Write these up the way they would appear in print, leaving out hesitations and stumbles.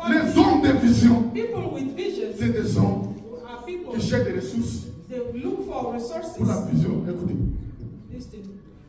Les hommes de vision, People with vision c'est des hommes are people. qui cherchent des ressources They look for resources. pour la vision. Écoutez, Listen.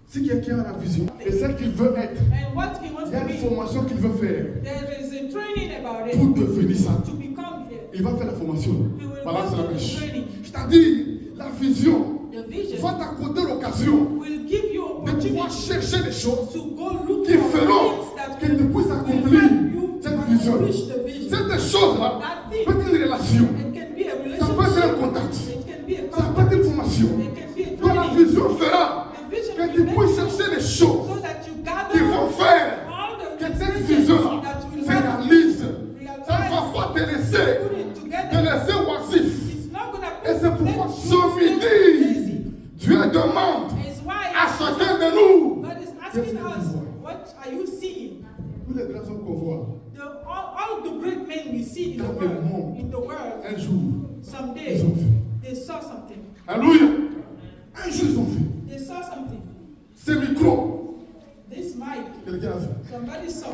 si quelqu'un a la vision et ce qu'il veut être, And what he wants il y a to une be, formation qu'il veut faire there is a training about it pour devenir ça. to become it. Il va faire la formation. He will Voilà, c'est la go to the pêche. training. C'est-à-dire, la vision The vision va t'accorder l'occasion will give you de pouvoir opportunity chercher des choses to go look qui for feront things that que tu puisses will accomplir help you cette vision. accomplish the vision. Cette chose-là That thing, peut être une relation, it can be a ça peut être un relationship, contact, it can be a ça peut être une formation. it can be a Donc la training. vision fera The vision que will tu make puisses you chercher des choses so that you qui gather vont faire all the que cette ingredients vision-là that will se help réalise. Ça ne va realize, pas te laisser, put it te together. laisser oisif. It's not gonna Et c'est pourquoi make ce you midi, lazy. Dieu demande It's why à chacun de nous, God is asking us, what are you seeing? tous les grands hommes qu'on voit, All the great men we see Quand le monde, in the world, un jour, someday ils ont vu. they saw something. Alléluia. Un jour, ils ont vu. They saw something. Ce micro, This mic, quelqu'un a vu. somebody saw.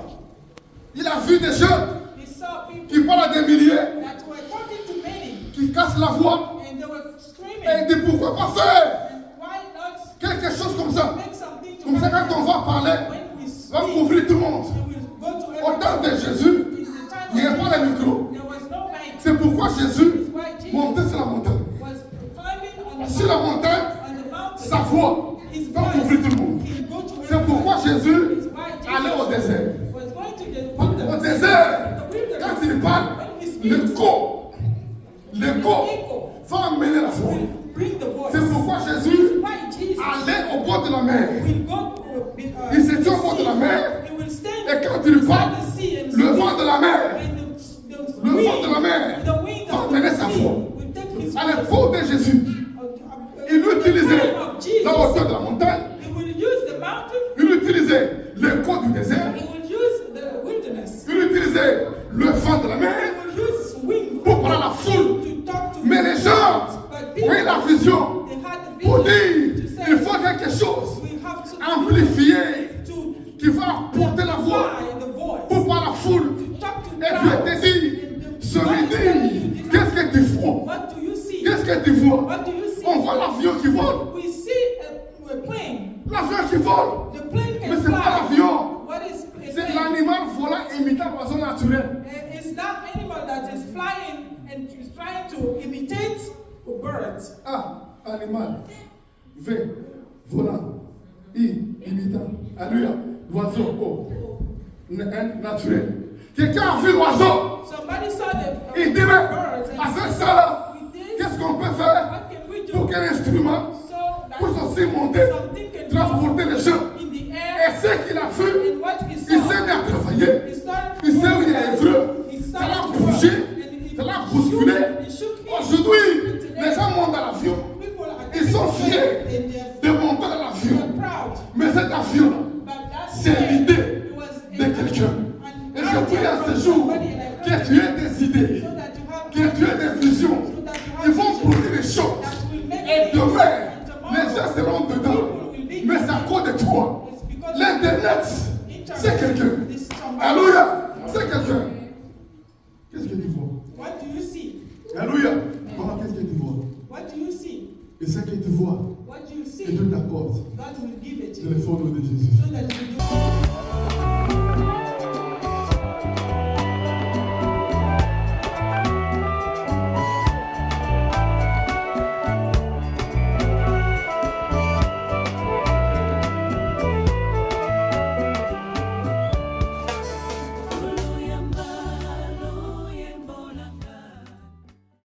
Il a vu des jeunes He saw people qui parlent à des milliers, that were talking to many, qui cassent la voix, and they were et screaming. il dit pourquoi pas faire And why not quelque chose comme ça. make something to Comme ça, happen? quand on va parler, When we on va speak, couvrir tout le monde. we will go to Au temps everyone. de Jésus, In the time il n'y avait of pas de micro. there was no mic. C'est pourquoi Jésus It's why Jesus montait sur la montagne. was climbing on the Sur la montagne, on the mountain. sa voix His va couvrir tout le monde. He'll go to C'est pourquoi Jésus It's why Jesus allait au désert. was going to the Au wilderness. désert, The wilderness. quand il parle, When he speaks, l'écho va amener la foi. will bring the voice. C'est pourquoi Jésus Why Jesus allait au bord de la mer. will go to Il se tient au bord de la mer. He will stand Et quand il parle, beside the sea and le speak. vent de la mer, And le vent de la mer the wind va of amener the sa sea foi. will take his À voice. l'époque de Jésus, il utilisait la hauteur de la montagne, He will use the mountain. il utilisait l'écho du désert, He will use the wilderness. il utilisait le vent de la He mer will use wind pour parler à la foule. to talk to Mais les gens But ont eu la vision they had the pour vision dire to say il faut quelque chose we have to amplifié to qui va porter la voix fly the voice. pour parler à la foule. To talk to Et Dieu crowds. te dit, ce midi, qu'est-ce que tu vois? What do you see? Qu'est-ce que tu vois? What do you see? On voit l'avion qui vole. We see a plane. L'avion qui vole. The plane Mais can c'est pas fly. l'avion. What is a C'est plane? l'animal volant imitant l'oiseau naturel. It's that animal that is flying and is trying to imitate a bird. A, animal. V, volant. I, imitant. Alléluia. L'oiseau. O, naturel. Quelqu'un a vu l'oiseau. Somebody saw the Il dit, mais birds and avec said, ça là, with this, qu'est-ce qu'on peut faire what can we do pour qu'un instrument so that puisse aussi monter, something can transporter les gens? go in the Et air? ce qu'il a vu, And what he il saw, s'est mis à travailler. he started Il to sait où il est work. hébreu. He Ça l'a started to bougé. work. And he Ça l'a bousculé. he shook him. Aujourd'hui, les gens montent dans l'avion. People are Ils sont getting fiers afraid and de monter dans l'avion. they're proud. Mais cet avion, But that c'est plane, l'idée it was de an quelqu'un. an Et je prie à idea ce from jour somebody and I que pray tu aies des idées, so that you have que tu aies des visions. so that you Ils have vont vision produire des choses. that will make Et things. demain, And tomorrow, les gens seront dedans. people will be Mais c'est à cause de toi. It's because L'Internet, internet c'est quelqu'un. is somebody. Alléluia, c'est quelqu'un. Qu'est-ce que tu vois? What do you see? Alléluia. Voilà, qu'est-ce que tu vois? What do you see? Et ce que tu vois, What do you et see? Dieu t'accorde God will give it to de you l'effort de Jésus. so that you do.